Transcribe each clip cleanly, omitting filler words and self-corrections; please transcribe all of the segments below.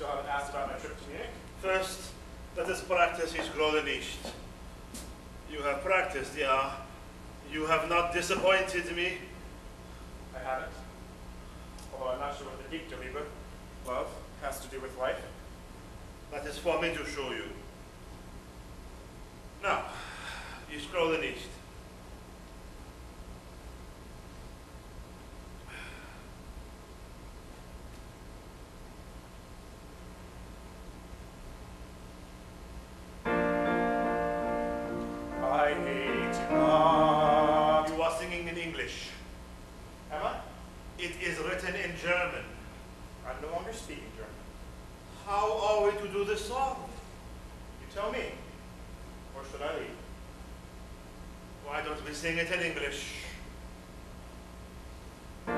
still haven't asked about my trip to Munich? First, let us practice his Grolle nicht. You have practiced, yeah. You have not disappointed me. I haven't. Although I'm not sure what the Daigle, love, has to do with life. That is for me to show you. Now, his Grolle nicht. I hate you not. You are singing in English. Am I? It is written in German. I'm no longer speaking German. How are we to do this song? You tell me. Or should I leave? Why don't we sing it in English? I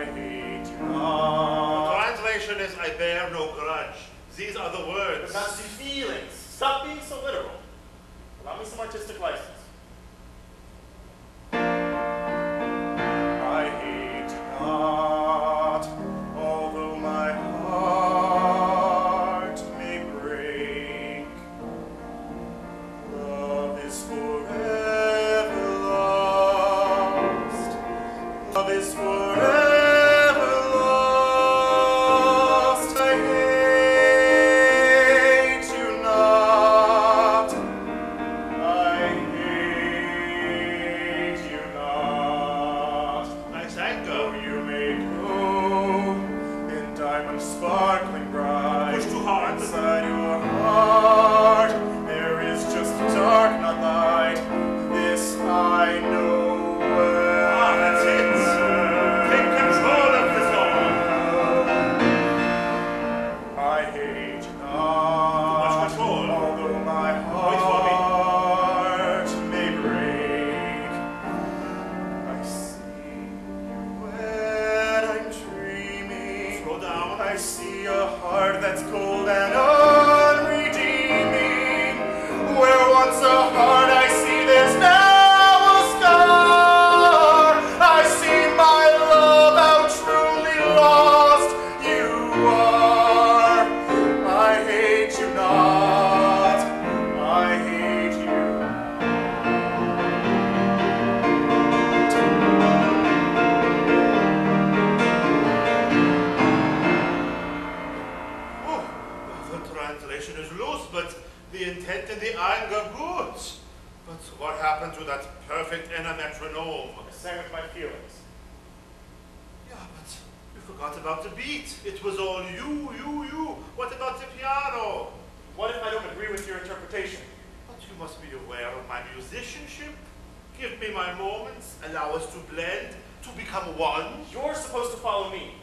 hate you not. The translation is, I bear no grudge. These are the words. But not the feelings. Stop being so literal. Allow me some artistic license. I hate you not, although my heart may break. Love is forever lost. Love is forever lost. I hate you not. I hate you not. Nice anchor. Though you may go in diamond sparkling bright. Push too hard. Inside your heart there is just dark, not light. This I know well. Ah, that's it. Take control of the song. I hate you not. Too much control. Although my Wait for me. heart may break, I see you when I'm dreaming. Slow down. I see a heart that's cold and unredeeming. Where once a heart I see, there's now a scar. I see my love, how truly lost you are. I hate you not. I hate you. Oh, the translation is loose, but the intent and the anger good. But what happened to that perfect inner metronome? I sang with my feelings. Yeah, but you forgot about the beat. It was all you, you, you. What about the piano? What if I don't agree with your interpretation? But you must be aware of my musicianship. Give me my moments. Allow us to blend, to become one. You're supposed to follow me.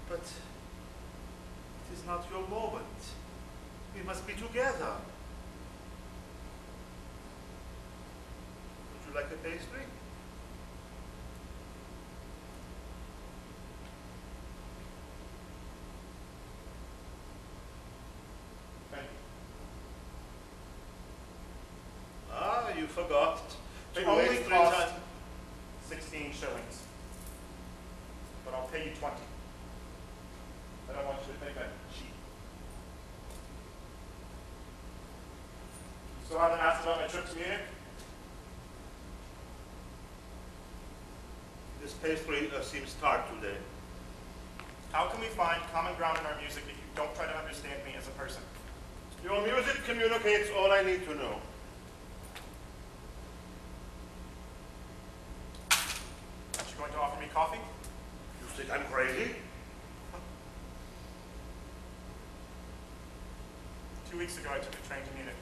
But it is not your moment. We must be together. Would you like a pastry? Thank you. Ah, you forgot. They To only wait 3 cost times. 16 shillings. But I'll pay you 20. I don't want you to think I'm cheap. You still haven't asked about my trip to Munich? This pastry seems tart today. How can we find common ground in our music if you don't try to understand me as a person? Your music communicates all I need to know. Aren't you going to offer me coffee? You think I'm crazy? 2 weeks ago, I took a train to Munich.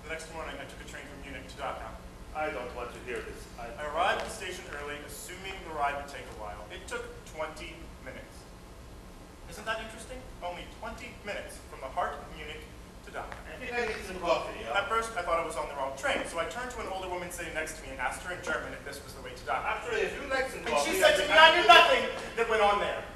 The next morning, I took a train from Munich to Dachau. I don't want to hear this. I arrived at the station early, assuming the ride would take a while. It took 20 minutes. Isn't that interesting? Only 20 minutes from the heart of Munich to Dachau. I think I need some coffee. At first, I thought I was on the wrong train, so I turned to an older woman sitting next to me and asked her in German if this was the way to Dachau. Actually, if you'd like some And coffee... she said to me, I knew nothing that went on there.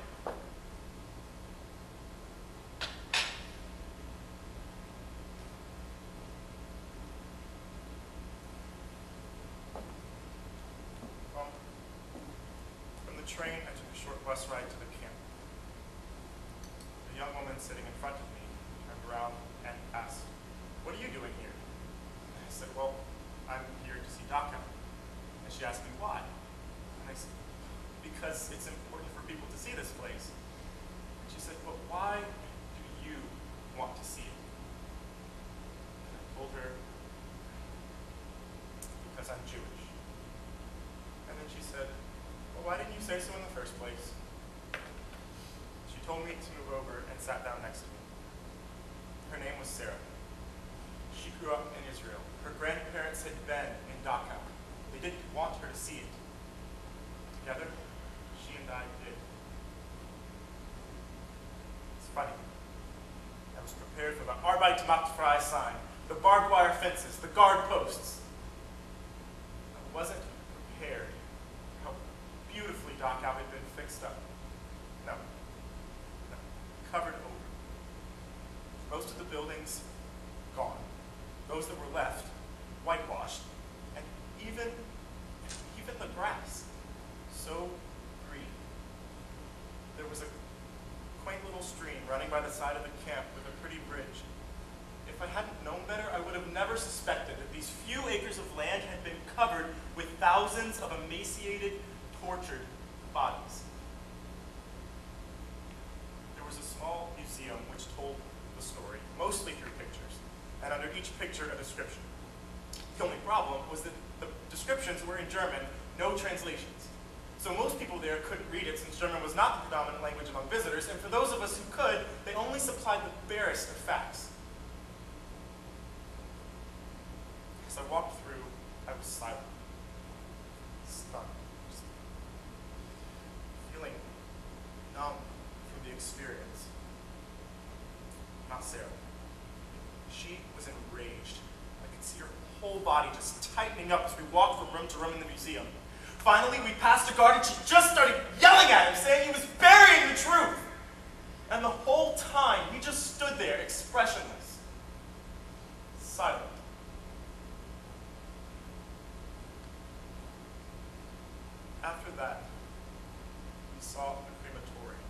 train, I took a short bus ride to the camp. A young woman sitting in front of me turned around and asked, "What are you doing here?" And I said, "Well, I'm here to see Dachau." And she asked me why. And I said, "Because it's important for people to see this place." And she said, "But why do you want to see it?" And I told her, "Because I'm Jewish." And then she said, "Well, why didn't you say so in the first place?" She told me to move over and sat down next to me. Her name was Sarah. She grew up in Israel. Her grandparents had been in Dachau. They didn't want her to see it. Together, she and I did. It's funny. I was prepared for the Arbeit macht frei sign, the barbed wire fences, the guard posts. I wasn't prepared how beautifully Dachau had been fixed up. No. Covered over. Most of the buildings gone. Those that were left, whitewashed. And even the grass, so green. There was a quaint little stream running by the side of the camp with a pretty bridge. If I hadn't known better, I would have never suspected that these few acres of land had been covered with thousands of emaciated, tortured bodies. There was a small museum which told the story, mostly through pictures, and under each picture a description. The only problem was that the descriptions were in German, no translations. So most people there couldn't read it since German was not the predominant language among visitors, and for those of us who could, they only supplied the barest of facts. As I walked through, I was silent, stunned, just feeling numb from the experience. Not Sarah. She was enraged. I could see her whole body just tightening up as we walked from room to room in the museum. Finally, we passed a guard and she just started yelling at him, saying he was burying the truth. And the whole time, he just stood there, expressionless, silent. After that, we saw the crematorium.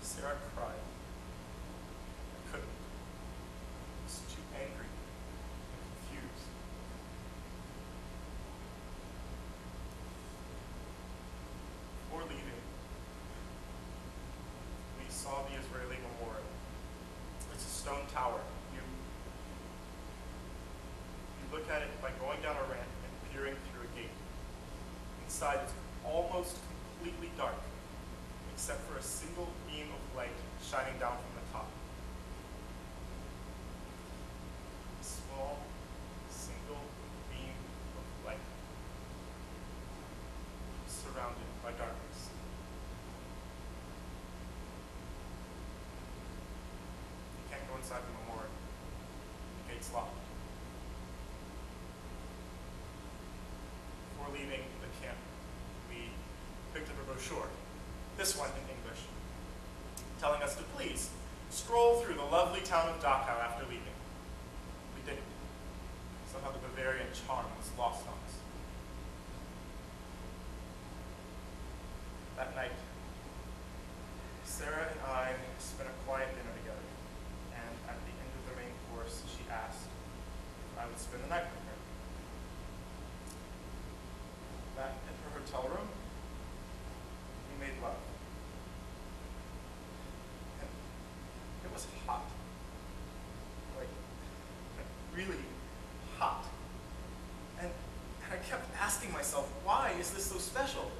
Sarah cried. I couldn't. I was too angry and confused. Before leaving, we saw the Israeli memorial. It's a stone tower. You look at it by going down a ramp and peering through a gate. Inside, it's almost completely dark, except for a single beam of light shining down from the top. A small, single beam of light, surrounded by darkness. You can't go inside the memorial. The gate's locked. Before leaving the camp, we picked up a brochure, this one in English, telling us to please stroll through the lovely town of Dachau after leaving. We didn't. Somehow the Bavarian charm was lost on us. That night, Sarah and I spent a quiet dinner together, and at the end of the main course, she asked if I would spend the night with her. That in her hotel room, we made love. And it was hot. Like, really hot. And I kept asking myself, why is this so special?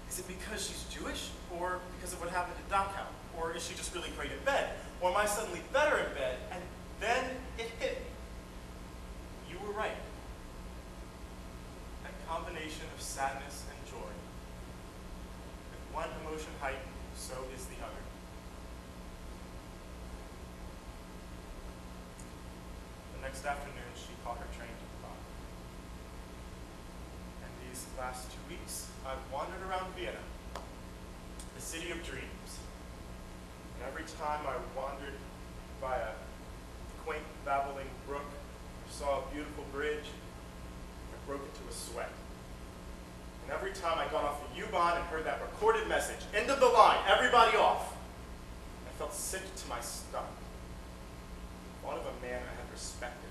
Is it because she's Jewish? Or because of what happened at Dachau? Or is she just really great at bed? Or am I suddenly better in bed? And then it hit me. You were right. Combination of sadness and joy. If one emotion heightened, so is the other. The next afternoon, she caught her train to Prague. And these last 2 weeks, I've wandered around Vienna, the city of dreams. And every time I wandered by a quaint, babbling brook, or saw a beautiful bridge, I broke into a sweat. And every time I got off a U-Bahn and heard that recorded message, end of the line, everybody off, I felt sick to my stomach. I thought of a man I had respected